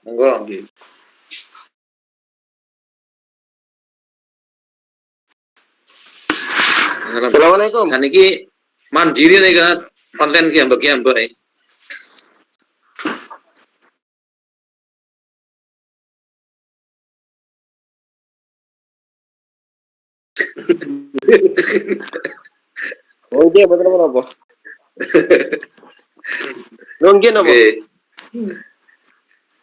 Monggo. Nggih. Assalamualaikum. Saniki mandiri nih kan konten ki mbak. Oh, nggih mboten napa. Nggih napa?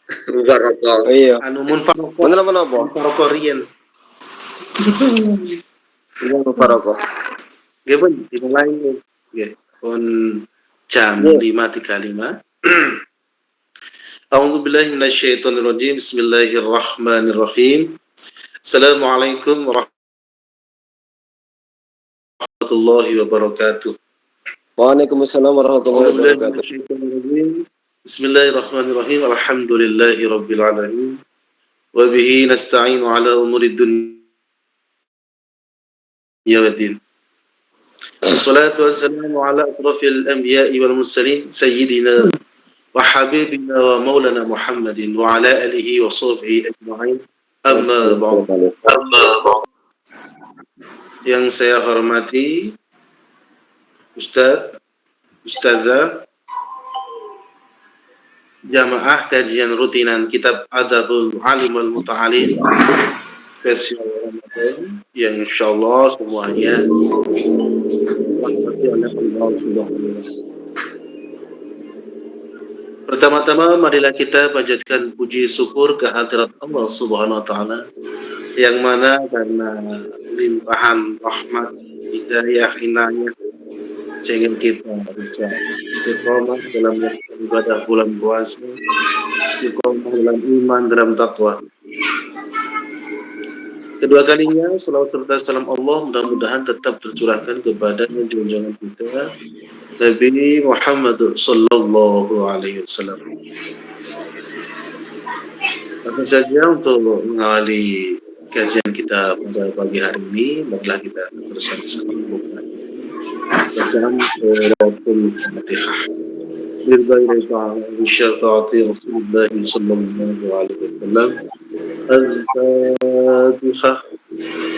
Buka rokok. Iya. Anu mun faroko. Mboten napa. Faroko riyen. Iya faroko. Nggih pun dimulai nggih pun jam 5.35. A'udzu billahi minasyaitonir rajim. Bismillahirrahmanirrahim. Assalamualaikum warahmatullahi wabarakatuh. Waalaikumsalam warahmatullahi wabarakatuh. Bismillahirrahmanirrahim. Alhamdulillahi rabbil alamin. Wa bihi nasta'inu ala umuri dunya waddin. Wassalatu wassalamu ala asrafil anbiya'i wal mursalin sayyidina wa habibina wa maulana Muhammadin wa ala alihi wa sahbihi ajma'in. Amma ba'd. Yang saya hormati Ustazah jamaah kajian rutinan kitab Adabul Alim wal Muta'alim spesial Ramadan yang insyaallah semuanya dirahmati oleh Allah Subhanahu wa taala. Pertama-tama marilah kita panjatkan puji syukur kehadirat Allah Subhanahu wa taala yang mana karena limpahan rahmat, hidayah, inayah sehingga kita bisa istiqomah dalam ibadah bulan puasa, istiqomah dalam iman, dalam takwa. Kedua kalinya salawat serta salam Allah mudah-mudahan tetap tercurahkan kepada junjungan kita Nabi Muhammad sallallahu alaihi wasallam. Langsung saja untuk mengawali kajian kita pada pagi hari ini, marilah kita bersama-sama bacaan suratul Fatihah. Billahi ta'ala bisyafa'ati Rasulullah sallallahu alaihi wasallam. Al-Fatihah.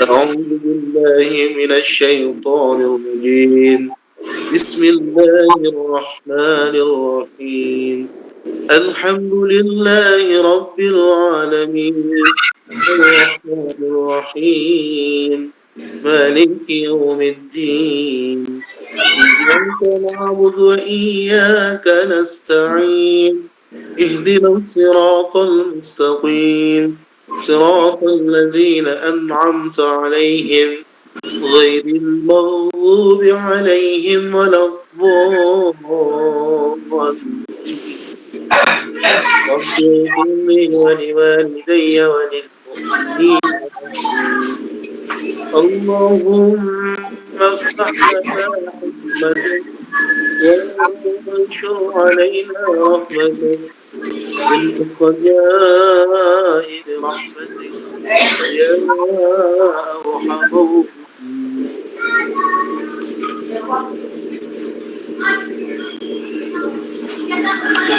A'udzu billahi minasy syaithanir rajim. Bismillahirrahmanirrahim. Alhamdulillahi rabbil alamin. Ar-Rahmanir Rahim. Maliki yaumiddin. Iyyaka na'budu wa iyyaka nasta'in. اهدنا الصراط المستقيم صراط الذين أنعمت عليهم غير المغضوب عليهم ولا الضالين. رب اغفر لي ولوالدي وللمؤمنين. اللهم افتح لنا حكمتك وانشر علينا رحمتك بالخزائن رحمتك يا أرحم الراحمين.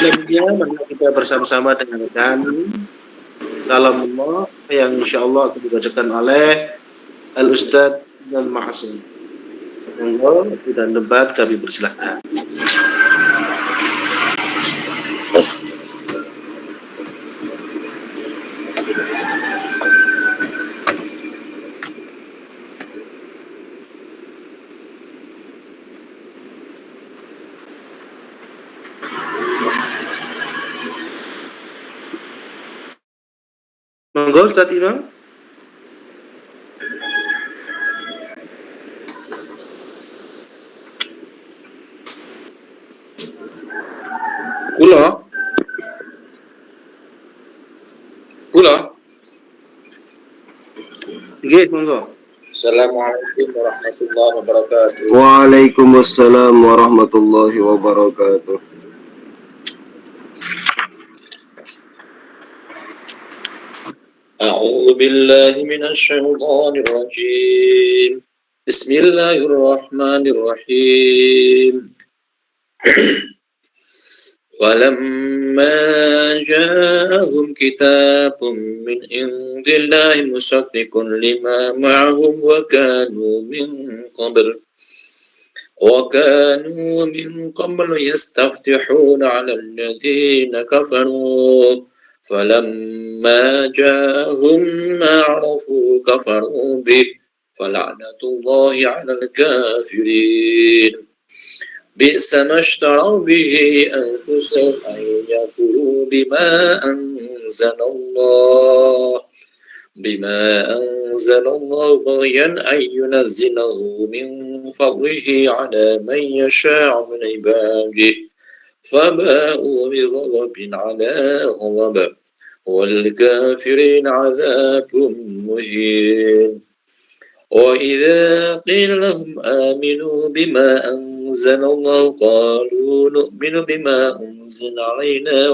Demikian marilah kita bersama-sama dengarkan kalam Allah yang insyaallah akan dibacakan oleh Al-Ustadz dan Ma'asum. Monggo tidak debat kami persilahkan. Monggo Ustadz Imam. Kula. Nggih, monggo. Assalamualaikum warahmatullahi wabarakatuh. Waalaikumsalam warahmatullahi wabarakatuh. A'udzu billahi minasy syaithanir rajim. Bismillahirrahmanirrahim. فلما جاءهم كتاب من عند الله مصدق لما معهم وكانوا من قبل يستفتحون على الذين كفروا فلما جاءهم ما عرفوا كفروا به فلعنة الله على الكافرين بئس ما اشتروا به أنفسهم أن يكفروا بما أنزل الله بغيا أن ينزله من فضله على من يشاء من عباده فباءوا بغضب على غضب والكافرين عذاب مهين وإذا قيل لهم آمنوا بما أنزل الله قالوا نؤمن بما أنزل علينا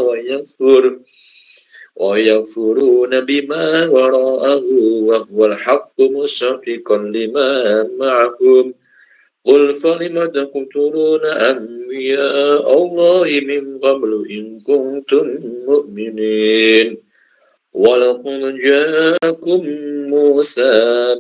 ويكفرون بما وراءه وهو الحق مصدقا لما معهم قل فلم تقتلون أنبياء الله من قبل إن كنتم مؤمنين ولقد جاءكم موسى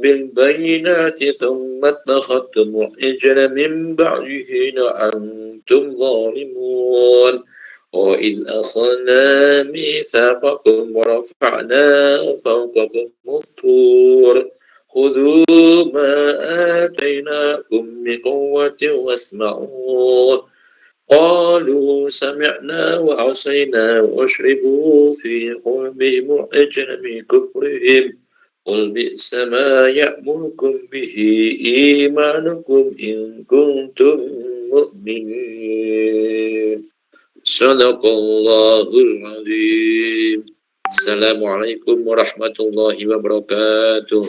بالبينات ثم اتخذتم العجل من بعده وأنتم ظالمون وإذ أخذنا ميثاقكم ورفعنا فوقكم الطور خذوا ما آتيناكم بقوة واسمعوا قالوا سمعنا وعصينا وأشربوا في قلوبهم العجل بكفرهم قل بئس ما يأمركم به إيمانكم إن كنتم مؤمنين صدق الله العظيم. Assalamualaikum warahmatullahi wabarakatuh.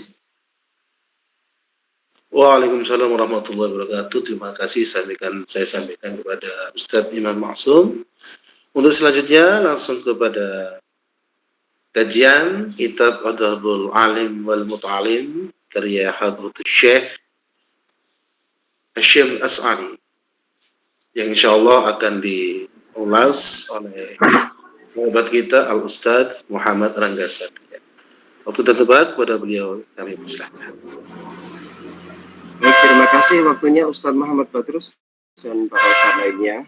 Waalaikumsalam warahmatullahi wabarakatuh. Terima kasih saya sampaikan kepada Ustadz Imam Maksum. Untuk selanjutnya langsung kepada kajian kitab Adabul Alim wal Muta'alim karya Hadratus Syekh Hasyim As'ari yang insyaallah akan diulas oleh sahabat kita Al-Ustadz Muhammad Ranggasan. Waktu dan tempat kepada beliau kami persilahkan. Baik, terima kasih waktunya Ustadz Muhammad Badrus dan para ustadz lainnya.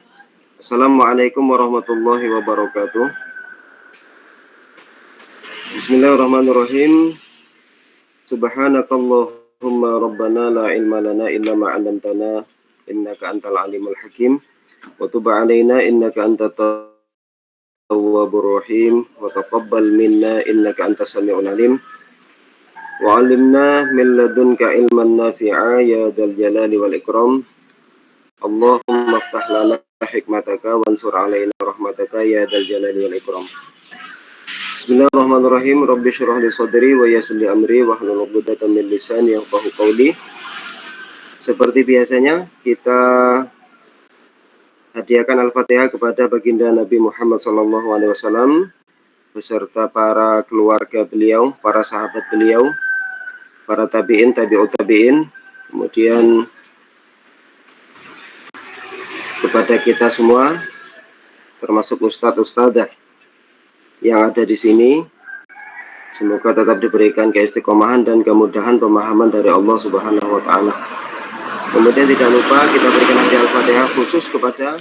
Assalamualaikum warahmatullahi wabarakatuh. Bismillahirrahmanirrahim. Subhanakallahumma rabbana la ilma lana illa ma 'allamtana innaka antal alimul hakim wa tub 'alaina innaka antat tawwabur rahim wa taqabbal minna innaka antas samiul alim. وعلمنا من لدنك علما نافعا يا ذا الجلال والإكرام اللهم افتح لنا حكمتك وانصر علينا رحمتك يا ذا الجلال والإكرام. Bismillahirrahmanirrahim. Rabbi shrah li sadri wa yassir li amri wahlul 'uqdatam min lisani yafqahu qawli. Seperti biasanya kita hadiahkan Al-Fatihah kepada baginda Nabi Muhammad SAW beserta para keluarga beliau, para sahabat beliau, para tabi'in, tabi'ut tabi'in, kemudian kepada kita semua, termasuk ustadz-ustadzah yang ada di sini. Semoga tetap diberikan keistiqomahan dan kemudahan pemahaman dari Allah Subhanahu wa Ta'ala. Kemudian tidak lupa kita berikan hadiah Al-Fatihah khusus kepada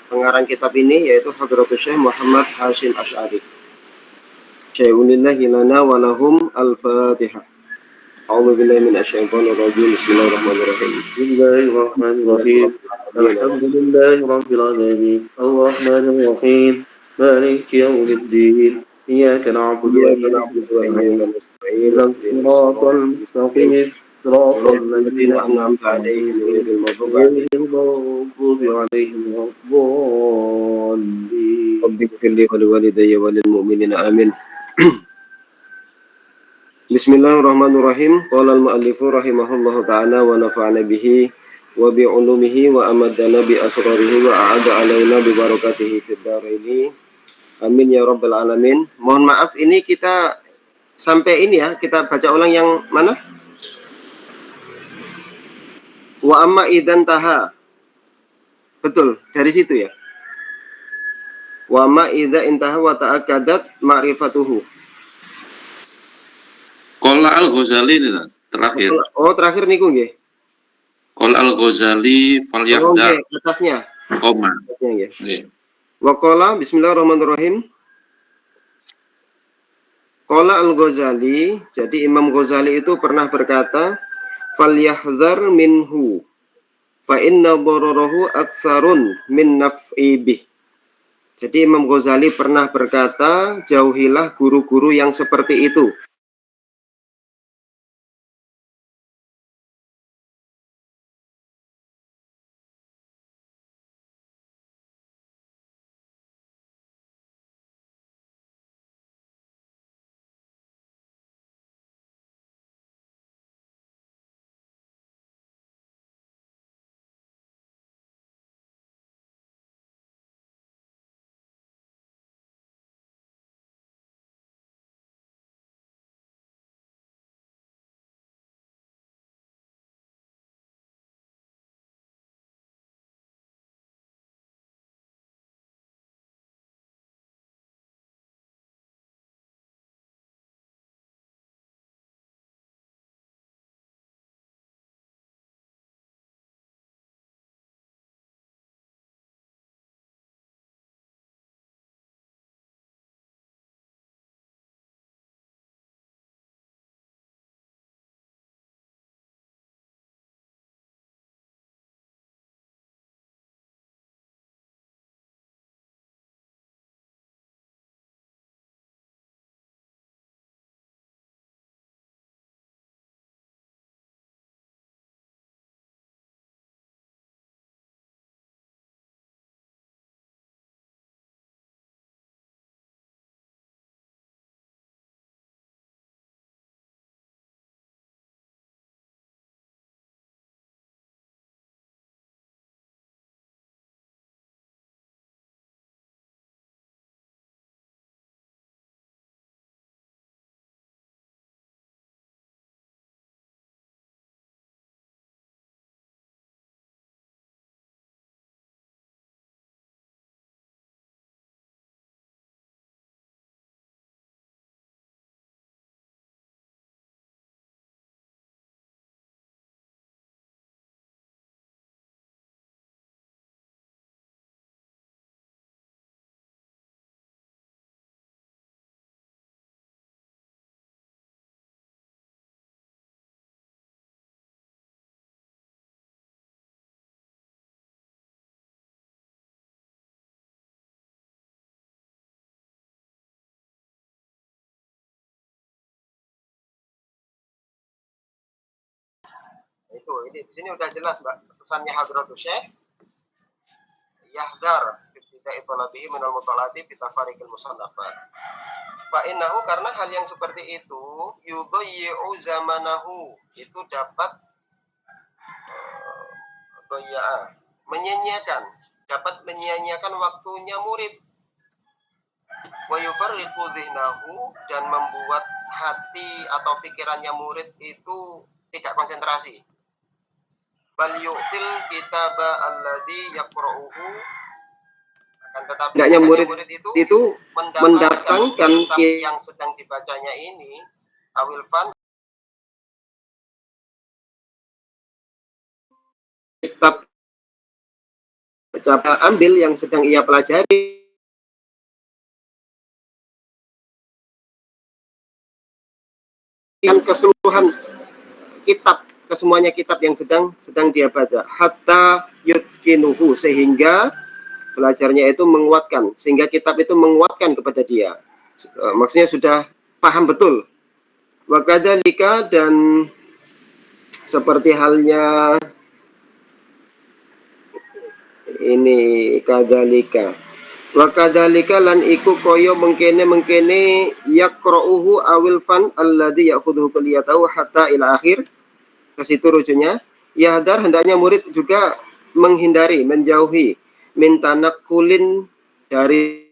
pengarang kitab ini, yaitu Hadratus Syekh Muhammad Hasyim As'ari. Syai'unillahi lana walahum Al-Fatihah. A'udzu billahi minasyaitonir rajim. Bismillahirrahmanirrahim. Bismillahirrahmanirrahim. Alhamdulillahirabbil alamin. Arrahmanir rahim. Maliki yaumiddin. Iyyaka na'budu wa iyyaka nasta'in. Ihdinas siratal mustaqim. Siratal ladzina an'amta 'alaihim ghairil maghdubi 'alaihim waladdallin. Rabbi ighfirli wa liwalidayya wa lil mu'minina amin. Bismillahirrahmanirrahim. Qala al-mu'allifu rahimahullahu ta'ala wa nafa'ana bihi wa bi 'ulumihi wa amadana bi asrarihi wa a'ada alaina bi barakatihi fid dharaini. Amin ya rabbal alamin. Mohon maaf, ini kita sampai ini ya, kita baca ulang yang mana? Wa amma idan taha. Betul, dari situ ya. Wa ma idza intaha wa ta'akkadat ma'rifatuhu. Qala Al-Ghazali ini lah, terakhir. Oh, terakhir niku nggih. Qala Al-Ghazali Oh falyahdar, nggih, atasnya. koma. Atasnya nggih. Nggih. Wa qala bismillahirrahmanirrahim. Qala Al-Ghazali, jadi Imam Ghazali itu pernah berkata, "Falyahdzar minhu fa inna dararahu aktsarun min naf'i bih." Jadi Imam Ghazali pernah berkata, jauhilah guru-guru yang seperti itu. Ini di sini udah jelas, Mbak. Pesannya Hadratus Syekh, yahdar ibtida'i talabihi minal mutalati bitafarikil musannafat. Fa innahu, karena hal yang seperti itu yudayyi'u zamanahu, itu dapat dapat menyia-nyiakan waktunya murid. Wa yufarriqu dhihnahu, dan membuat hati atau pikirannya murid itu tidak konsentrasi. Bal yu'til kitaba alladhi yaqra'uhu, akan tetapi hendaknya murid itu mendatangkan kitab yang sedang dibacanya ini, awilfan, kitab ambil yang sedang ia pelajari, yang keseluruhan kitab, kesemuanya kitab yang sedang dia baca, hatta yutskinuhu, sehingga belajarnya itu menguatkan, sehingga kitab itu menguatkan kepada dia. Maksudnya sudah paham betul. Wa kadzalika, dan seperti halnya ini kadzalika. Wa kadzalika, lan iku koyo mengkene yaqra'uhu awil fan alladhi ya'khudhu kulliyatahu hatta ila akhir. Ke situ rujunya. Yahdar, hendaknya murid juga menghindari, menjauhi mintanak kulin dari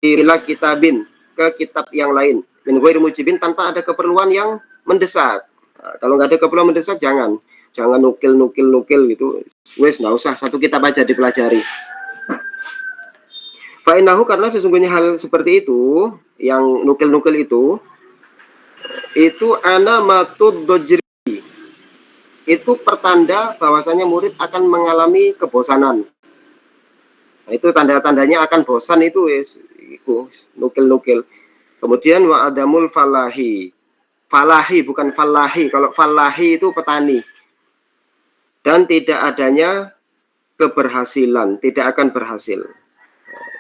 ila kitabin, ke kitab yang lain, min ghairi mujibin, tanpa ada keperluan yang mendesak. Nah, kalau nggak ada keperluan mendesak jangan. jangan nukil gitu. Wes nggak usah, satu kitab aja dipelajari. Fa'inahu, karena sesungguhnya hal seperti itu, yang nukil-nukil itu anamatud dojri, itu pertanda bahwasanya murid akan mengalami kebosanan. Nah, itu tanda-tandanya akan bosan itu nukil-nukil. Kemudian wa adamul falahi. Falahi bukan falahi. Kalau falahi itu petani. Dan tidak adanya keberhasilan, tidak akan berhasil.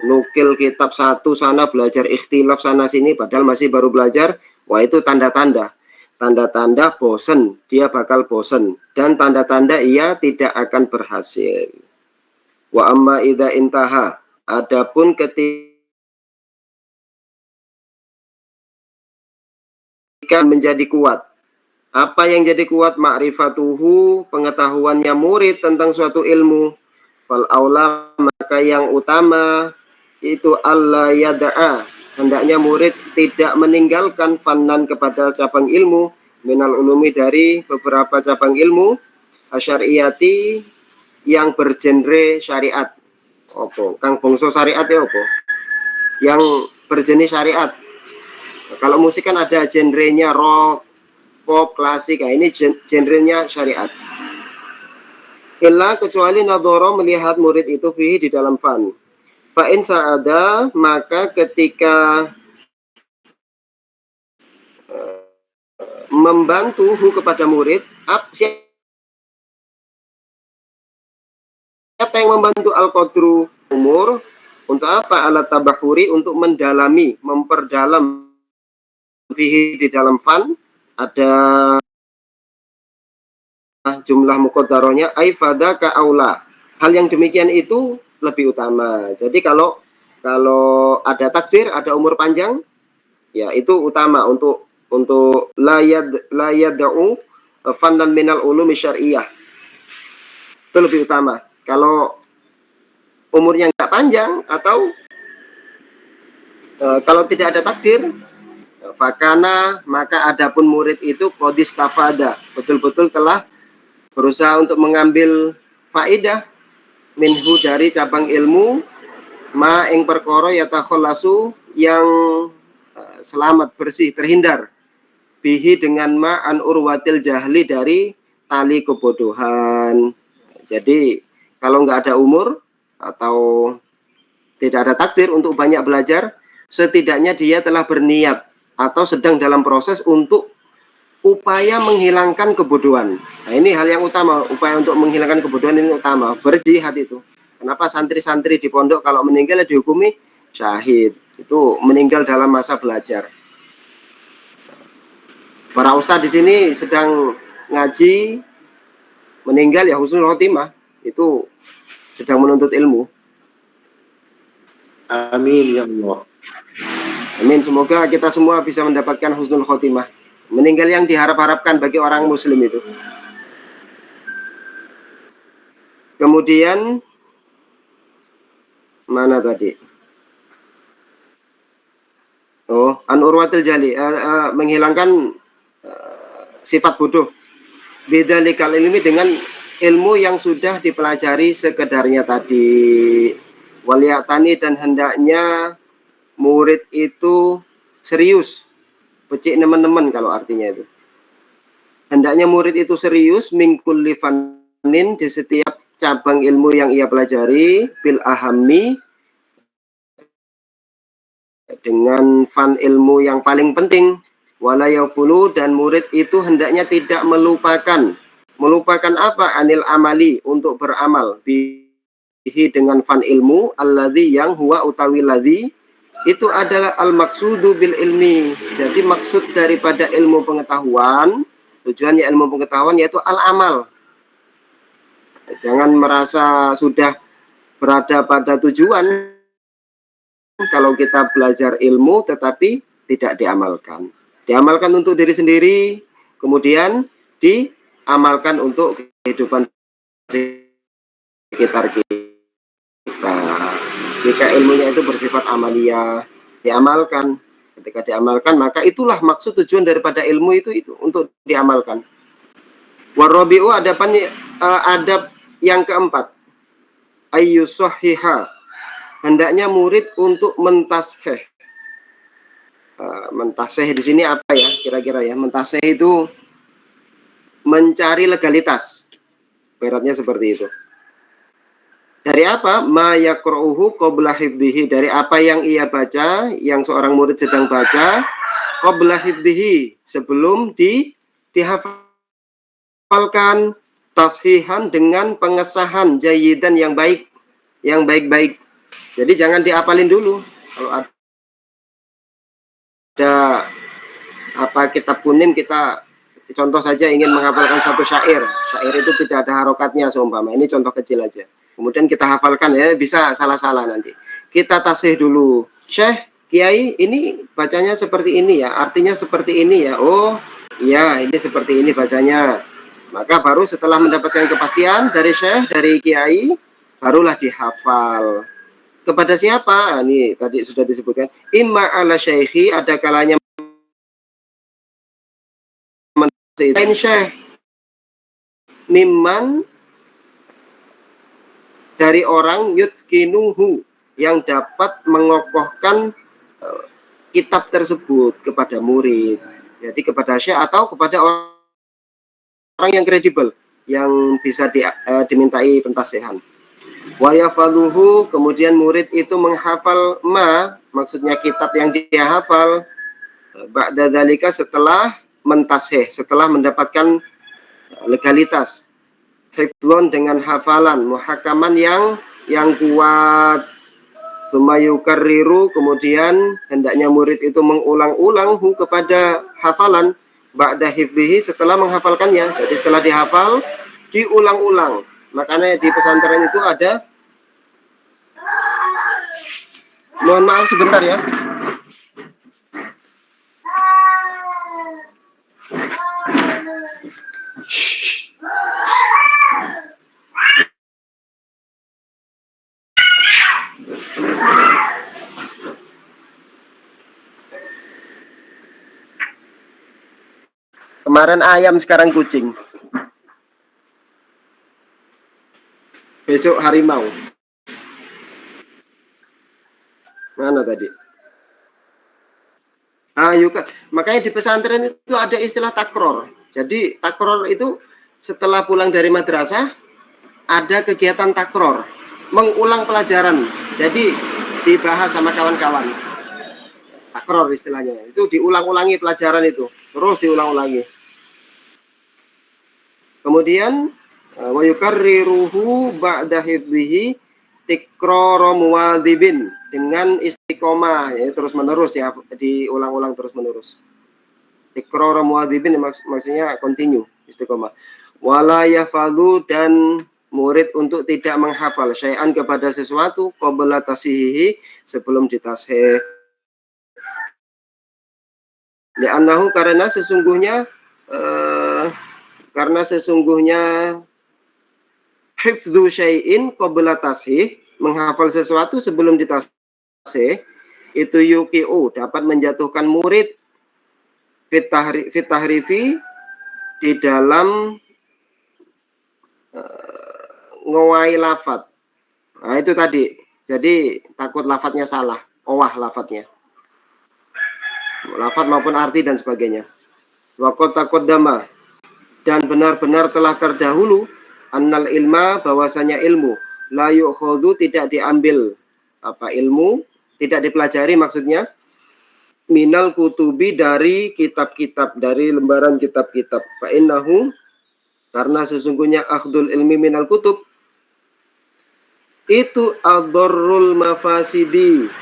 Nukil kitab satu sana, belajar ikhtilaf sana sini, padahal masih baru belajar. Wah, itu tanda-tanda. Tanda-tanda bosan, dia bakal bosan. Dan tanda-tanda ia tidak akan berhasil. Wa amma idza intaha, adapun ketika menjadi kuat. Apa yang jadi kuat? Ma'rifatuhu, pengetahuannya murid tentang suatu ilmu. Fal aula, maka yang utama itu alla yada'a, hendaknya murid tidak meninggalkan fannan kepada cabang ilmu, minal ulumi, dari beberapa cabang ilmu, asyariyati, yang bergenre syariat. Opo kang bangsa syariat ya opo? Yang berjenis syariat. Kalau musik kan ada genrenya rock, pop, klasik. Nah, ini genrenya syariat. Illa, kecuali nadhara, melihat murid itu fihi, di dalam fan. Fa'in sa'ada, maka ketika membantu kepada murid, siapa yang membantu? Al-qadru, umur. Untuk apa? Alat tabahuri, untuk mendalami, memperdalam fihi, di dalam fan. Ada jumlah muqaddarahnya, ai fadaka aula. Hal yang demikian itu lebih utama. Jadi kalau ada takdir, ada umur panjang, ya itu utama untuk la yad'u fannan minal ulumi syar'iyyah. Itu lebih utama. Kalau umurnya nggak panjang, atau kalau tidak ada takdir, fakana, maka adapun murid itu qadis tafada, betul-betul telah berusaha untuk mengambil faidah minhu, dari cabang ilmu, ma ing perkara yatakhallasu, yang selamat, bersih, terhindar, bihi, dengan ma, an urwatil jahli, dari tali kebodohan. Jadi kalau nggak ada umur atau tidak ada takdir untuk banyak belajar, setidaknya dia telah berniat atau sedang dalam proses untuk upaya menghilangkan kebodohan. Nah, ini hal yang utama, upaya untuk menghilangkan kebodohan ini utama, berjihad itu. Kenapa santri-santri di pondok kalau meninggal dihukumi syahid? Itu meninggal dalam masa belajar. Para ustadz di sini sedang ngaji, meninggal ya husnul khotimah, itu sedang menuntut ilmu. Amin ya Allah. Amin, semoga kita semua bisa mendapatkan husnul khotimah, meninggal yang diharap-harapkan bagi orang muslim itu. Kemudian mana tadi? Oh, an urwatil jali, menghilangkan sifat bodoh. Bidzalikal ilmi, dengan ilmu yang sudah dipelajari sekedarnya tadi. Waliyatani, dan hendaknya murid itu serius. Becik teman-teman kalau artinya itu. Hendaknya murid itu serius, mingkulli fanin, di setiap cabang ilmu yang ia pelajari, bil ahammi, dengan fan ilmu yang paling penting, wala yafulu, dan murid itu hendaknya tidak melupakan apa? Anil amali, untuk beramal, bihi, dengan fan ilmu, alladzi, yang huwa utawi ladzi, itu adalah al maksudu bil ilmi. Jadi maksud daripada ilmu pengetahuan, tujuannya ilmu pengetahuan yaitu al amal. Jangan merasa sudah berada pada tujuan kalau kita belajar ilmu tetapi tidak diamalkan. Diamalkan untuk diri sendiri, kemudian diamalkan untuk kehidupan sekitar kita. Jika ilmunya itu bersifat amalia, diamalkan. Ketika diamalkan, maka itulah maksud tujuan daripada ilmu itu untuk diamalkan. Warabi'u adab yang keempat, ayyusahhiha, hendaknya murid untuk mentasheh. Mentasheh di sini apa ya kira-kira ya? Mentasheh itu mencari legalitas. Beratnya seperti itu. Dari apa? Ma yaqra'uhu qabla hifdhihi, dari apa yang ia baca, yang seorang murid sedang baca qabla hifdhihi, sebelum dihafalkan, tashihan dengan pengesahan jayidan yang baik, yang baik-baik. Jadi jangan diapalin dulu. Kalau ada apa kitab kuning, kita contoh saja ingin menghafalkan satu syair itu tidak ada harokatnya seumpama, ini contoh kecil aja, kemudian kita hafalkan, ya bisa salah-salah nanti. Kita tasih dulu, Syekh, Kiai, ini bacanya seperti ini ya, artinya seperti ini ya, oh iya ini seperti ini bacanya. Maka baru setelah mendapatkan kepastian dari Syekh, dari Kiai, barulah dihafal. Kepada siapa? Ini tadi sudah disebutkan, imma ala syekhi, ada kalanya lain syekh, mimman, dari orang, yutkinuhu, yang dapat mengokohkan kitab tersebut kepada murid. Jadi kepada syekh atau kepada orang yang kredibel, yang bisa dimintai pentasihan. Wa yafaluhu, kemudian murid itu menghafal ma, maksudnya kitab yang dia hafal, ba'da dzalika, setelah mentasheh, setelah mendapatkan legalitas, hifdlon, dengan hafalan, muhakaman yang kuat, sumayukarriru, kemudian hendaknya murid itu mengulang-ulang hu, kepada hafalan, ba'da hifdhihi, setelah menghafalkannya. Jadi setelah dihafal diulang-ulang. Makanya di pesantren itu ada, mohon maaf sebentar ya. Kemarin ayam, sekarang kucing. Besok harimau. Mana tadi? Makanya di pesantren itu ada istilah takror. Jadi takror itu setelah pulang dari madrasah ada kegiatan takror, mengulang pelajaran. Jadi dibahas sama kawan-kawan. Takror istilahnya. Itu diulang-ulangi pelajaran itu, terus diulang-ulangi. Kemudian wa yukarriruhu ba'da hifdhihi tikrara muwadzibin, dengan istiqomah, ya, terus menerus, diulang-ulang terus menerus. Tikrara muwadzibin maksudnya continue, istiqomah. Wala yafadhu, dan murid untuk tidak menghafal syai'an, kepada sesuatu, qabla tasihihi, sebelum ditashih. Li'annahu, karena sesungguhnya hifdzu syai'in qabla tashih, menghafal sesuatu sebelum ditashih, itu yuqi'u, dapat menjatuhkan murid fitahrifi, di dalam ngowai lafat. Nah itu tadi, jadi takut lafadznya salah, owah lafadznya, lafadz maupun arti dan sebagainya. Waqad taqaddama, dan benar-benar telah terdahulu, annal ilma, bahwasanya ilmu, la yu'khadhu, tidak diambil, ilmu tidak dipelajari maksudnya, minal kutubi, dari kitab-kitab, dari lembaran kitab-kitab. Fa innahu, karena sesungguhnya akhdul ilmi minal kutub itu adharrul mafasidi,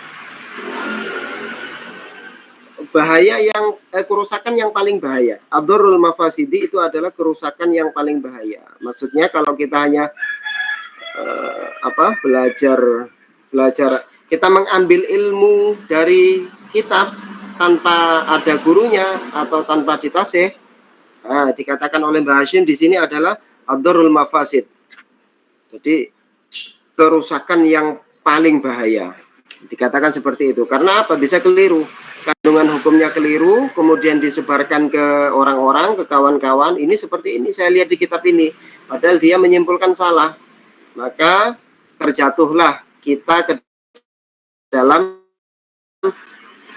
bahaya yang kerusakan yang paling bahaya. Adharrul mafasidi itu adalah kerusakan yang paling bahaya. Maksudnya kalau kita hanya belajar, kita mengambil ilmu dari kitab tanpa ada gurunya atau tanpa ditasih, dikatakan oleh Mbah Hashim di sini adalah adharrul mafasid. Jadi kerusakan yang paling bahaya. Dikatakan seperti itu. Karena apa? Bisa keliru. Kandungan hukumnya keliru, kemudian disebarkan ke orang-orang, ke kawan-kawan. Ini seperti ini, saya lihat di kitab ini. Padahal dia menyimpulkan salah. Maka terjatuhlah kita ke dalam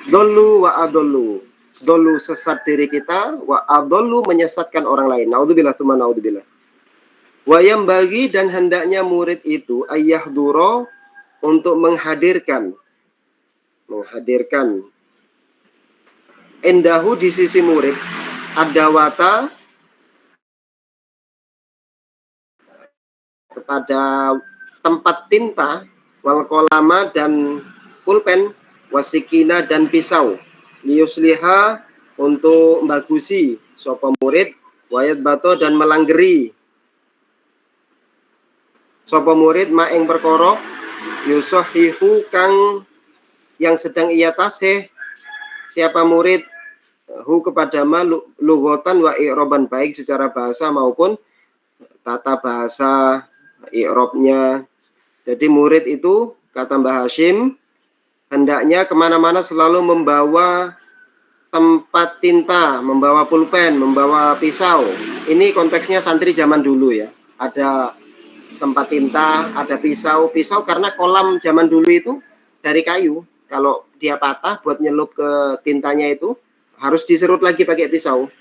dolu wa adolu. Dolu sesat diri kita, wa adolu menyesatkan orang lain. Naudzubillah tsumma naudzubillah. Wayam bagi dan hendaknya murid itu ayah duro untuk menghadirkan endahu di sisi murid adawata kepada tempat tinta wal kolama dan pulpen wasikina dan pisau liusliha untuk bagusi sopo murid wayat bato dan melanggeri sopo murid maeng perkara yusohihu kang yang sedang ia tasih siapa murid hu kepada ma lugotan wa i'roban baik secara bahasa maupun tata bahasa i'robnya. Jadi murid itu kata Mbah Hashim hendaknya kemana-mana selalu membawa tempat tinta, membawa pulpen, membawa pisau. Ini konteksnya santri zaman dulu ya. Ada tempat tinta, ada pisau. Pisau karena kolam zaman dulu itu dari kayu. Kalau dia patah buat nyelup ke tintanya itu harus diserut lagi pakai pisau.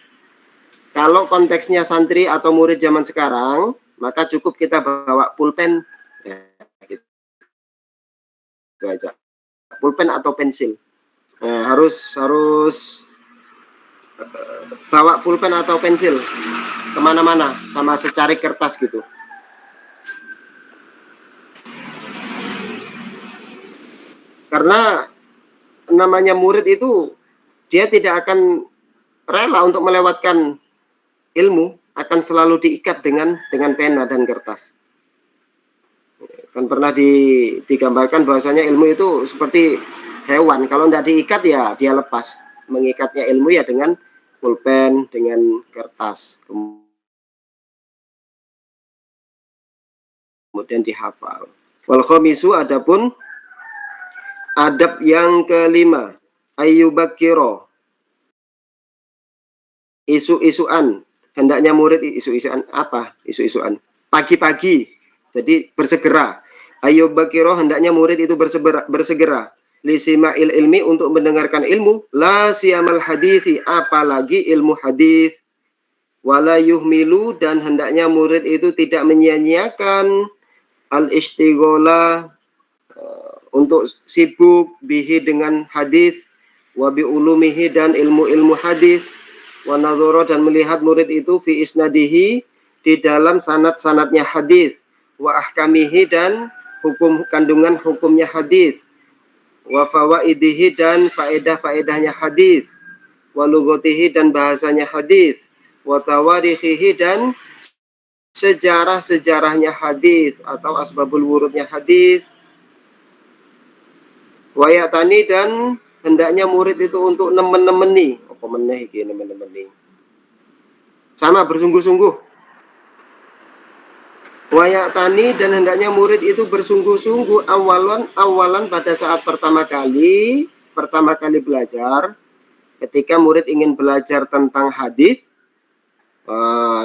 Kalau konteksnya santri atau murid zaman sekarang, maka cukup kita bawa pulpen. Ya, gitu aja. Pulpen atau pensil. Nah, harus bawa pulpen atau pensil kemana-mana sama secarik kertas gitu. Karena namanya murid itu dia tidak akan rela untuk melewatkan ilmu, akan selalu diikat dengan pena dan kertas. Kan pernah digambarkan bahwasanya ilmu itu seperti hewan, kalau tidak diikat ya dia lepas. Mengikatnya ilmu ya dengan pulpen, dengan kertas. Kemudian dihafal. Wal khamisu adapun adab yang kelima, ayyubakiro isu-isuan. Hendaknya murid isu-isuan apa? Isu-isuan. Pagi-pagi. Jadi bersegera. Ayyubakiro hendaknya murid itu bersegera. Lisima'il ilmi untuk mendengarkan ilmu. La siyamal hadithi. Apalagi ilmu hadith. Wala yuhmilu dan hendaknya murid itu tidak menyia-nyiakan al-istighola untuk sibuk bihi dengan hadis wa bi ulumihi dan ilmu-ilmu hadis wa nadhara dan melihat murid itu fi isnadihi di dalam sanad-sanadnya hadis wa ahkamihi dan hukum kandungan hukumnya hadis wa fawaidihi dan faedah-faedahnya hadis wa lughatihi dan bahasanya hadis wa tawarikhihi dan sejarah-sejarahnya hadis atau asbabul wurudnya hadis. Wayatani dan hendaknya murid itu untuk nemen-nemeni. Apa meneh iki nemen-nemeni? Sama bersungguh-sungguh. Wayatani dan hendaknya murid itu bersungguh-sungguh awalan pada saat pertama kali belajar. Ketika murid ingin belajar tentang hadis,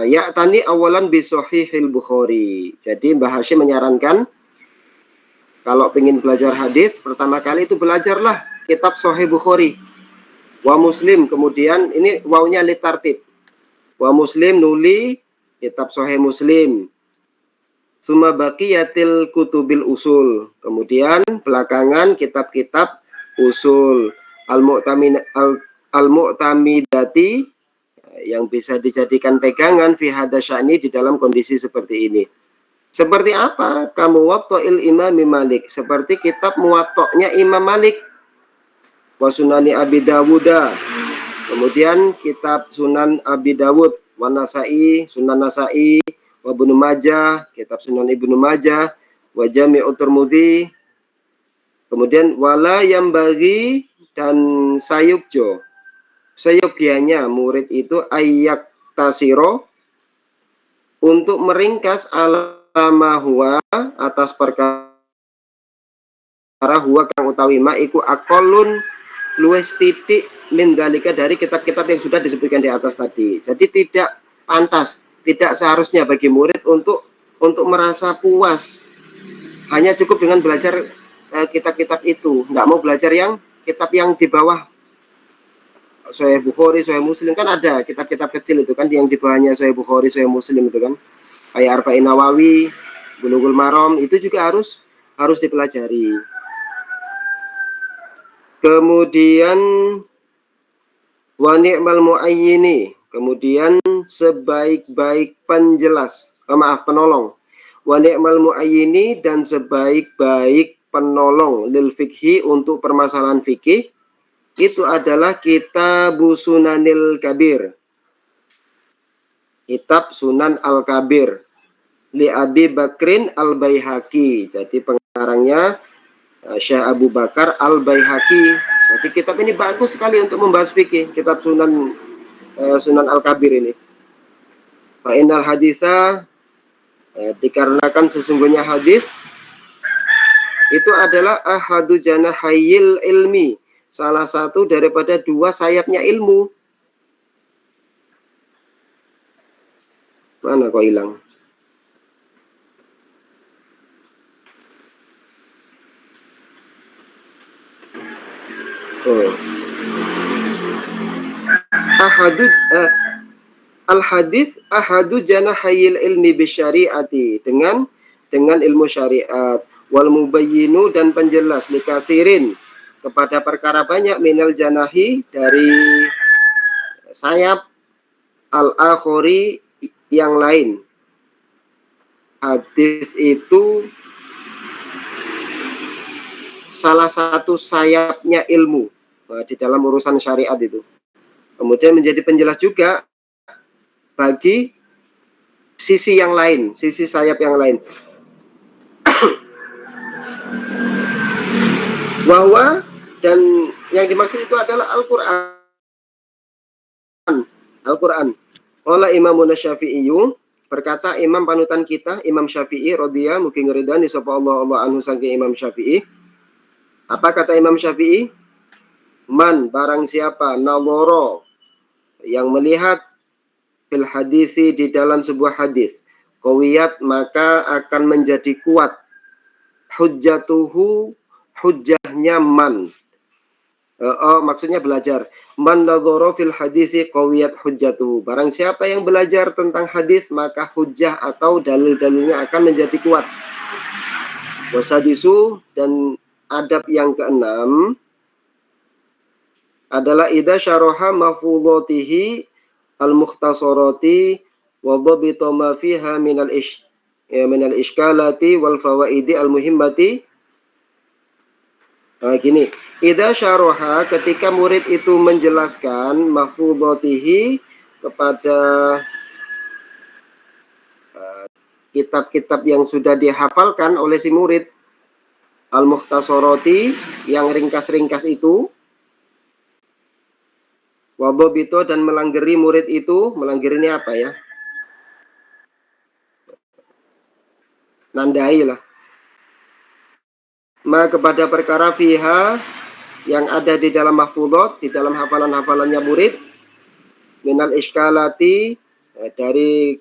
ya tani awalan bi Sahihil Bukhari. Jadi Mbah Hashim menyarankan kalau ingin belajar hadis pertama kali itu belajarlah kitab Sahih Bukhari. Wa Muslim kemudian ini wawnya litartib. Wa Muslim nuli kitab Sahih Muslim. Summa baqiyatil kutubil usul. Kemudian belakangan kitab-kitab usul al-mu'tamidati yang bisa dijadikan pegangan fi hadasyani di dalam kondisi seperti ini. Seperti apa? Kamu Muwatta'il Imam Malik. Seperti kitab Muwatta'nya Imam Malik. Wa Sunani Abi Dawuda. Kemudian kitab Sunan Abi Dawud. Wa Nasa'i, Sunan Nasa'i. Wa Ibnu Majah, kitab Sunan Ibnu Majah. Wa Jami'ut Tirmidzi. Kemudian wala yang bagi dan sayukjo. Seyogianya murid itu ayak tasiro untuk meringkas alama huwa atas perkara perkara huwa kang utawi ma iku aqallun luwes titik min dalika dari kitab-kitab yang sudah disebutkan di atas tadi. Jadi tidak pantas, tidak seharusnya bagi murid untuk merasa puas hanya cukup dengan belajar kitab-kitab itu, nggak mau belajar yang kitab yang di bawah Sahih Bukhari, Sahih Muslim. Kan ada kitab-kitab kecil itu kan yang di bawahnya Sahih Bukhari, Sahih Muslim itu kan, kayak Arba'in Nawawi, Bulughul Maram, itu juga harus dipelajari. Kemudian wa ni'mal muayyini, kemudian sebaik-baik penjelas, penolong. Wa ni'mal muayyini, dan sebaik-baik penolong lil fikhi, untuk permasalahan fikih, itu adalah kitab Sunanil Kabir, kitab Sunan Al-Kabir li Abi Bakrin Al-Baihaqi. Jadi pengarangnya Syekh Abu Bakar Al-Baihaqi. Jadi kitab ini bagus sekali untuk membahas fikih, kitab Sunan Al-Kabir ini. Fa innal haditsa, dikarenakan sesungguhnya hadis itu adalah ahadu janahayil ilmi, salah satu daripada dua sayapnya ilmu. Mana kok hilang? Oh. Al-hadis ahadu janahayil ilmi bisyariati, dengan ilmu syariat, wal mubayyinu, dan penjelas, likathirin, kepada perkara banyak, minal janahi, dari sayap, al-akhori, yang lain. Hadis itu salah satu sayapnya ilmu di dalam urusan syariat itu. Kemudian menjadi penjelas juga bagi sisi yang lain, sisi sayap yang lain. Bahwa, dan yang dimaksud itu adalah Al-Quran. Qala Imamun Syafi'iyu, berkata imam panutan kita, Imam Syafi'i radhiya, mugi ngridani sapa Allah anhu saking Imam Syafi'i. Apa kata Imam Syafi'i? Man, barang siapa, nadhara, yang melihat, fil hadisi, di dalam sebuah hadis, qawiyat, maka akan menjadi kuat, hujjatuhu, hujjahnya man. Maksudnya belajar. Man nadhara fil hadisi qawiyat hujjatuhu. Barang siapa yang belajar tentang hadis, maka hujjah atau dalil-dalilnya akan menjadi kuat. Wasadisu, dan adab yang keenam adalah idza syaraha mafudhatihi al-mukhtasarati wa dhabita ma fiha minal iskalati wal fawaidi al-muhimmati. Gini, idza syaraha, ketika murid itu menjelaskan mahfudhatihi, kepada kitab-kitab yang sudah dihafalkan oleh si murid, al-mukhtasarati, yang ringkas-ringkas itu, wadhabito, dan melanggeri murid itu. Melanggeri ini apa ya? Nandai lah. Ma, kepada perkara fiha, yang ada di dalam mahfudhat, di dalam hafalan-hafalannya murid, minal iskalati, dari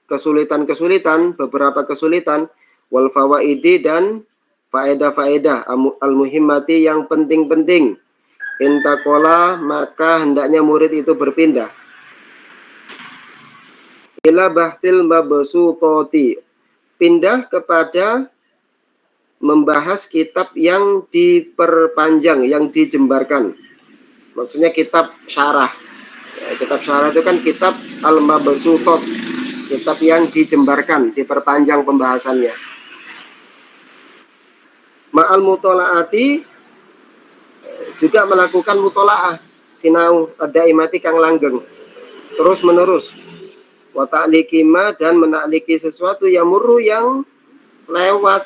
kesulitan-kesulitan, beberapa kesulitan, wal fawaidi, dan faedah-faedah al-muhimmati, yang penting-penting. Intakola, maka hendaknya murid itu berpindah ila bahtil mabsutoti, pindah kepada membahas kitab yang diperpanjang, yang dijembarkan. Maksudnya kitab syarah. Kitab syarah itu kan kitab al-mabsutot, kitab yang dijembarkan, diperpanjang pembahasannya. Ma'al mutola'ati, juga melakukan mutola'ah, sinau ad-daimati kang langgeng, terus menerus. Wa ta'likima, dan menakliki sesuatu yang murru, yang lewat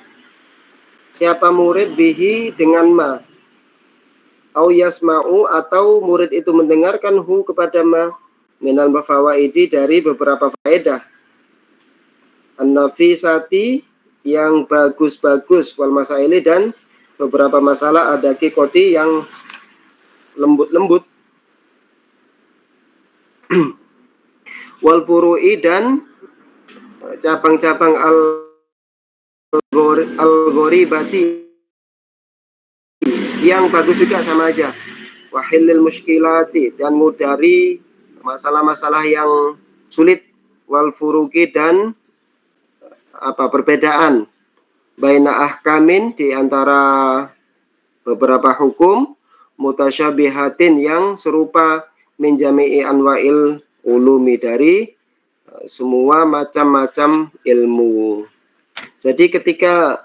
siapa murid, bihi, dengan ma, au yasma'u, atau murid itu mendengarkan hu, kepada ma, minal mafawaidi, dari beberapa faedah, an-nafisati, yang bagus-bagus, wal masaili, dan beberapa masalah ada kikoti yang lembut-lembut. Wal furu'i dan cabang-cabang al-ghoribati yang bagus juga sama aja. Wahilil muskilati dan mudari masalah-masalah yang sulit. Wal furuqi dan perbedaan baina ahkamin di antara beberapa hukum mutasyabihatin yang serupa min jami'i anwa'il ulumi dari semua macam-macam ilmu. Jadi ketika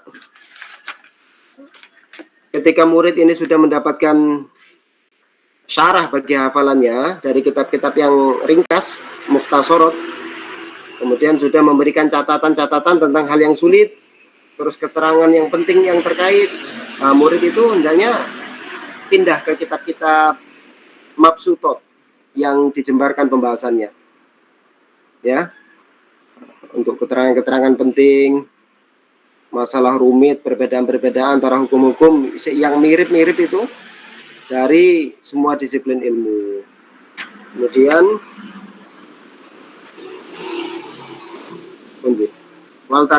murid ini sudah mendapatkan syarah bagi hafalannya dari kitab-kitab yang ringkas, mukhtasarot, kemudian sudah memberikan catatan-catatan tentang hal yang sulit, terus keterangan yang penting yang terkait, murid itu hendaknya pindah ke kitab-kitab mabsutot yang dijembarkan pembahasannya, ya, untuk keterangan-keterangan penting, masalah rumit, perbedaan-perbedaan antara hukum-hukum yang mirip-mirip itu dari semua disiplin ilmu. Kemudian wal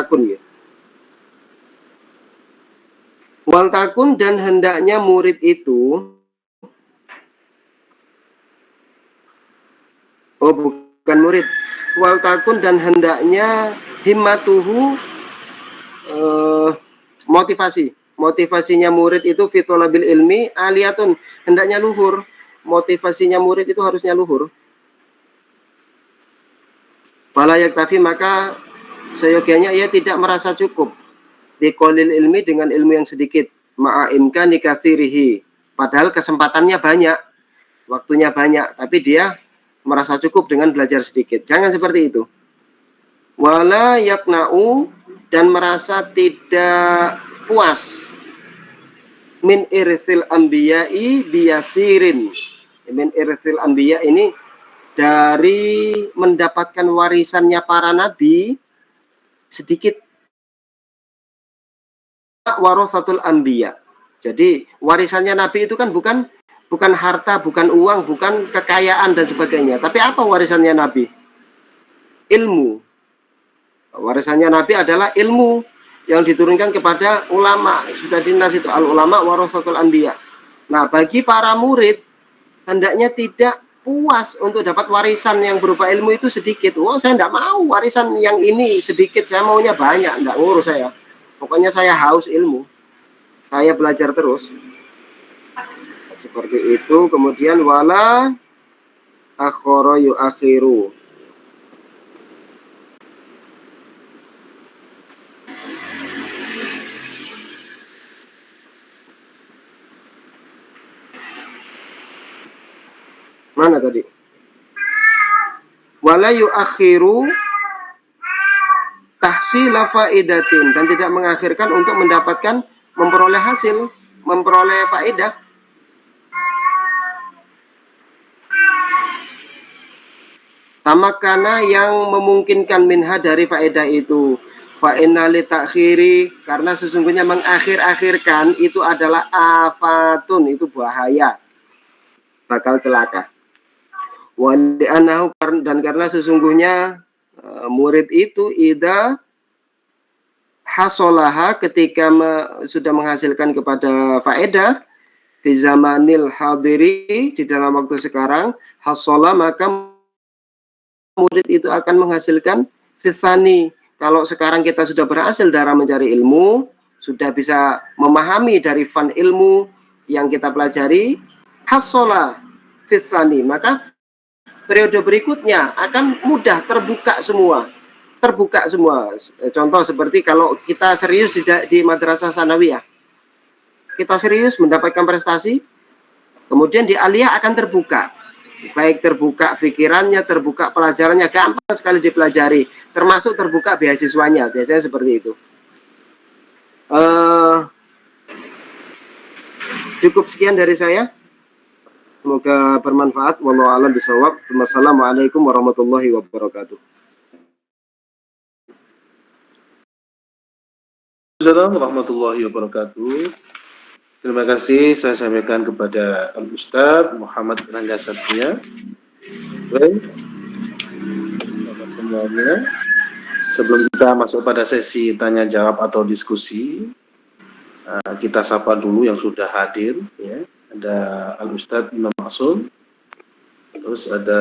takun dan hendaknya murid itu bukan murid. Wal takun dan hendaknya himmatuhu motivasinya murid itu fitolabil ilmi aliyatun, hendaknya luhur. Motivasinya murid itu harusnya luhur. Fala yaktafi, maka seyogianya ia tidak merasa cukup biqolil ilmi dengan ilmu yang sedikit, ma'imka nikathirihi, padahal kesempatannya banyak, waktunya banyak, tapi dia merasa cukup dengan belajar sedikit. Jangan seperti itu. Wala yakna'u, dan merasa tidak puas min irthil anbiya'i biyasirin. Min irthil anbiya ini dari mendapatkan warisannya para nabi sedikit. Warasatul anbiya. Jadi warisannya nabi itu kan bukan harta, bukan uang, bukan kekayaan dan sebagainya. Tapi apa warisannya nabi? Ilmu. Warisannya nabi adalah ilmu yang diturunkan kepada ulama. Sudah dinas itu al ulama warasatul anbiya. Nah, bagi para murid hendaknya tidak puas untuk dapat warisan yang berupa ilmu itu sedikit. Oh, saya tidak mau warisan yang ini sedikit, saya maunya banyak. Tidak ngurus saya. Pokoknya saya haus ilmu. Saya belajar terus. Seperti itu. Kemudian wala akhara yu'akhiru. Mana tadi? Wala yu'akhiru tahsila faidatin, dan tidak mengakhirkan untuk mendapatkan, memperoleh hasil, memperoleh faedah. Tamakana, yang memungkinkan minha dari faedah itu. Fa'inna li ta'khiri, karena sesungguhnya mengakhir-akhirkan itu adalah afatun, itu bahaya, bakal celaka. Wali'anahu, dan karena sesungguhnya murid itu idza hasolaha, ketika sudah menghasilkan kepada faedah di zamanil hadiri, di dalam waktu sekarang, hasola, maka murid itu akan menghasilkan fitsani. Kalau sekarang kita sudah berhasil dalam mencari ilmu, sudah bisa memahami dari fan ilmu yang kita pelajari, hasola fitsani, maka periode berikutnya akan mudah terbuka semua. Contoh seperti kalau kita serius di madrasah sanawiyah, kita serius mendapatkan prestasi, kemudian di aliyah akan terbuka. Baik terbuka pikirannya, terbuka pelajarannya, gampang sekali dipelajari, termasuk terbuka beasiswanya, biasanya seperti itu. Cukup sekian dari saya. Semoga bermanfaat. Wallahu a'lam bishawab. Wassalamualaikum warahmatullahi wabarakatuh. Assalamualaikum warahmatullahi wabarakatuh. Terima kasih saya sampaikan kepada Al-Ustaz Muhammad Rangga Satria. Baik, sahabat semuanya, sebelum kita masuk pada sesi tanya jawab atau diskusi, kita sapa dulu yang sudah hadir, ya. Ada Al-Ustaz Imam Ma'sum, terus ada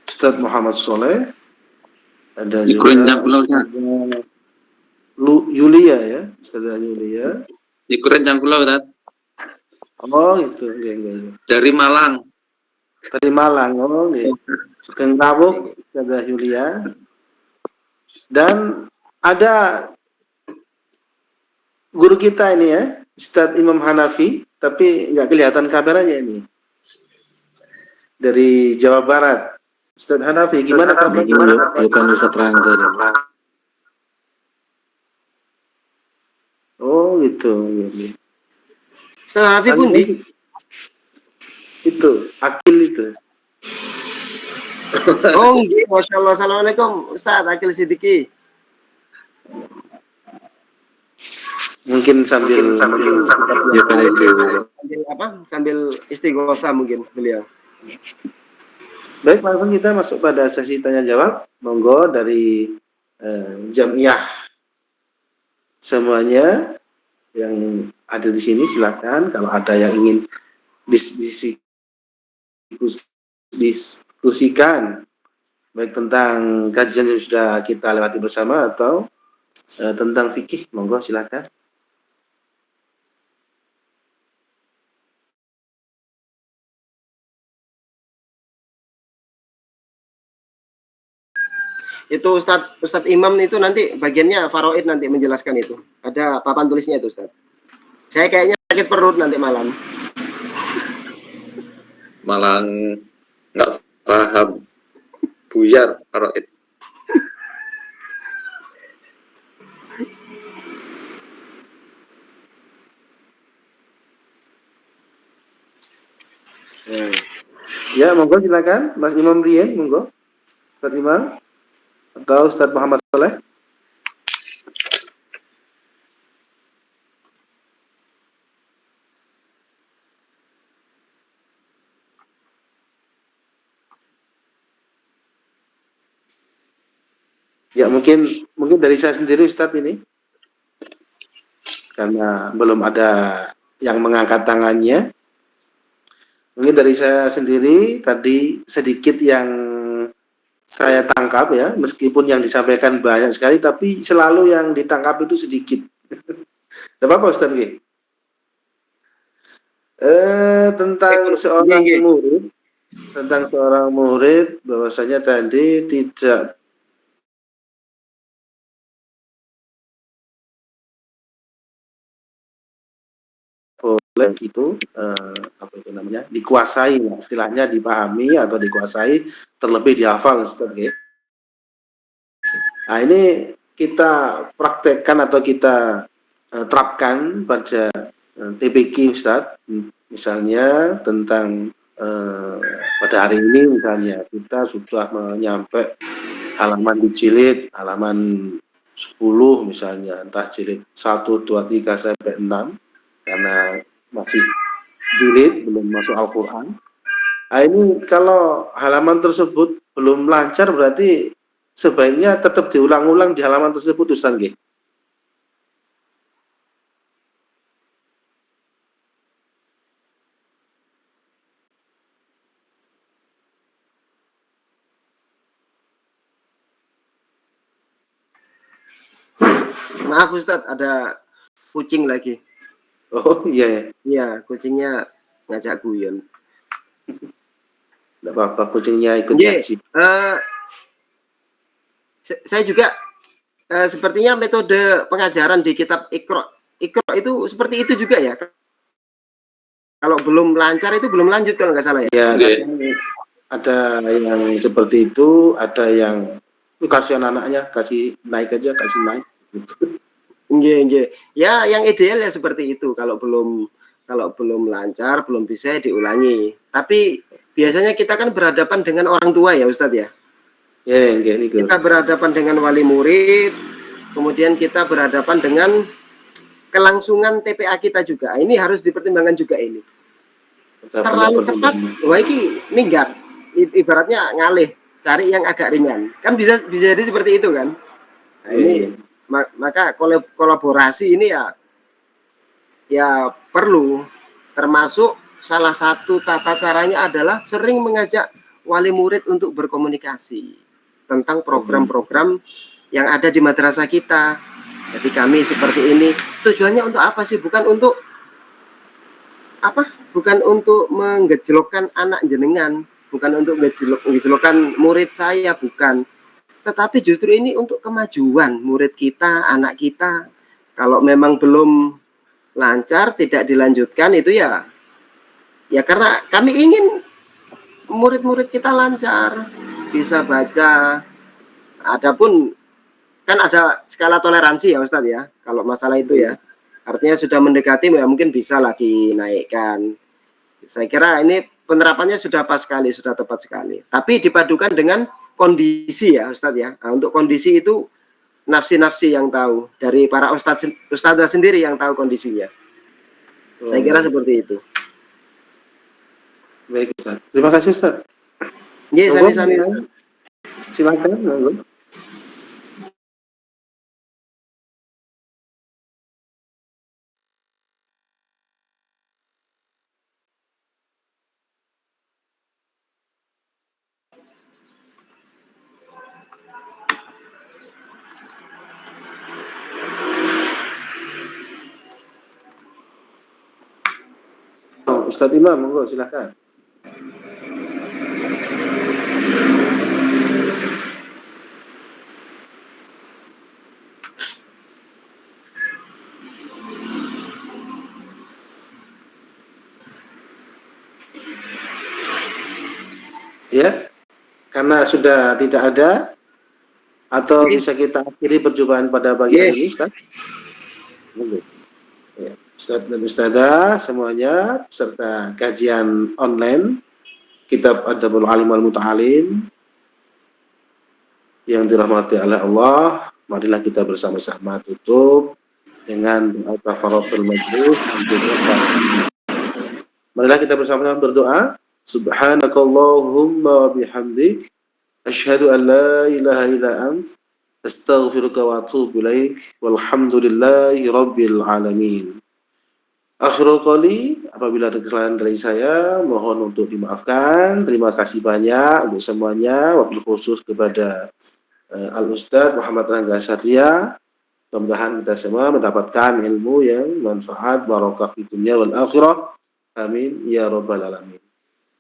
Ustaz Muhammad Soleh, ada juga Ustaz Yulia, ya, Ustazah Yulia. Ikuran Cangkulau, Ustaz. Oh, itu, ya. Dari Malang. Dari Malang, oh, ya. Sugeng Rawuh, Ustazah Yulia. Dan ada guru kita ini, ya, Ustaz Imam Hanafi, tapi nggak kelihatan kabarnya ini. Dari Jawa Barat. Ustaz Hanafi, gimana kabarnya? Bukan Ustaz Rangga. Oh, gitu. Ya. Ustaz Hanafi pundi? Itu, Akil itu. Oh, nggih, masyaallah. Assalamualaikum Ustaz Akil Sidiki. Mungkin sambil Ya kan itu. Sambil istighosa mungkin beliau. Baik, langsung kita masuk pada sesi tanya jawab. Monggo dari Jamiah semuanya yang ada di sini, silakan kalau ada yang ingin diskusikan baik tentang kajian yang sudah kita lewati bersama atau tentang fikih, monggo silakan. Itu Ustadz Imam itu nanti bagiannya Faraid nanti menjelaskan itu. Ada papan tulisnya itu Ustadz. Saya kayaknya sakit perut nanti malam. Malang nggak paham. Buyar Faraid. Ya, monggo silakan Mas Imam Rien, monggo. Ustaz Imam atau Ustaz Muhammad Soleh. Ya, mungkin dari saya sendiri Ustaz ini. Karena belum ada yang mengangkat tangannya. Mungkin dari saya sendiri tadi sedikit yang saya tangkap, ya, meskipun yang disampaikan banyak sekali, tapi selalu yang ditangkap itu sedikit. Tidak apa-apa Ustaz G. Tentang seorang murid, bahwasanya tadi tidak boleh itu apa itu namanya, dikuasai, istilahnya dipahami atau dikuasai, terlebih dihafal Ustaz G. Nah, ini kita praktekkan atau kita terapkan pada TPQ Ustaz. Misalnya tentang pada hari ini misalnya kita sudah menyampai halaman dijilid halaman 10 misalnya, entah jilid 1, 2, 3 sampai 6 karena masih jilid belum masuk Al-Qur'an. Nah, ini kalau halaman tersebut belum lancar berarti sebaiknya tetap diulang-ulang di halaman tersebut Ustaz nggih. Maaf Ustadz, ada kucing lagi. Oh iya. Iya, kucingnya ngajak guyon. Tidak apa-apa, kucingnya ikut ngaji. Saya juga sepertinya metode pengajaran di kitab Iqra itu seperti itu juga ya. Kalau belum lancar itu belum lanjut kalau nggak salah ya. Ya, ada yang seperti itu, ada yang kasih anak-anaknya, kasih naik aja, kasih naik. Nggih. Ya, yang ideal ya seperti itu. Kalau belum lancar, belum bisa diulangi. Tapi biasanya kita kan berhadapan dengan orang tua ya Ustadz ya. Ya, nggih. Kita berhadapan dengan wali murid, kemudian kita berhadapan dengan kelangsungan TPA kita juga. Ini harus dipertimbangkan juga ini. Terlalu ketat, wah ini minggat. Ibaratnya ngalih, cari yang agak ringan. Kan bisa jadi seperti itu kan. Nah, ini maka kolaborasi ini ya perlu, termasuk salah satu tata caranya adalah sering mengajak wali murid untuk berkomunikasi tentang program-program yang ada di madrasah kita. Jadi kami seperti ini, tujuannya untuk apa sih? Bukan untuk menggejolokkan anak jenengan, bukan untuk menggejolokkan murid saya, bukan. Tetapi justru ini untuk kemajuan murid kita, anak kita. Kalau memang belum lancar, tidak dilanjutkan, itu ya karena kami ingin murid-murid kita lancar, bisa baca. Adapun kan ada skala toleransi ya Ustadz ya, kalau masalah itu ya. Artinya sudah mendekati ya mungkin bisa lah dinaikkan. Saya kira ini penerapannya sudah pas sekali, sudah tepat sekali. Tapi dipadukan dengan kondisi ya Ustadz ya. Nah, untuk kondisi itu nafsi-nafsi yang tahu, dari para ustadzah sendiri yang tahu kondisinya. Saya kira seperti itu. Baik Ustaz. Terima kasih Ustaz. Iya, sami-sami. Silakan. Ustadz Imam, monggo silakan. Ya, karena sudah tidak ada, atau bisa kita akhiri perjumpaan pada pagi hari ini, Ustaz? Ya, Ustaz dan Ustazah semuanya peserta kajian online Kitab Adabul Alim wal Muta'alim yang dirahmati oleh Allah, marilah kita bersama-sama tutup dengan doa kafaratul majlis. Marilah kita bersama-sama berdoa. Subhanakallahumma bihamdik asyhadu an la ilaha illa ant astaghfiruka wa atubu ilaik walhamdulillahi rabbil alamin. Akhirul qali, apabila ada kesalahan dari saya mohon untuk dimaafkan. Terima kasih banyak untuk semuanya, wabil khusus kepada Al-Ustadz Muhammad Rangga Satria. Mudah-mudahan kita semua mendapatkan ilmu yang manfaat, barakah fi dunya wal akhirah. Amin ya rabbal alamin.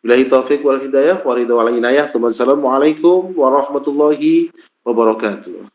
Billahi taufiq wal hidayah wa ridha wal inayah. Assalamualaikum warahmatullahi wabarakatuh.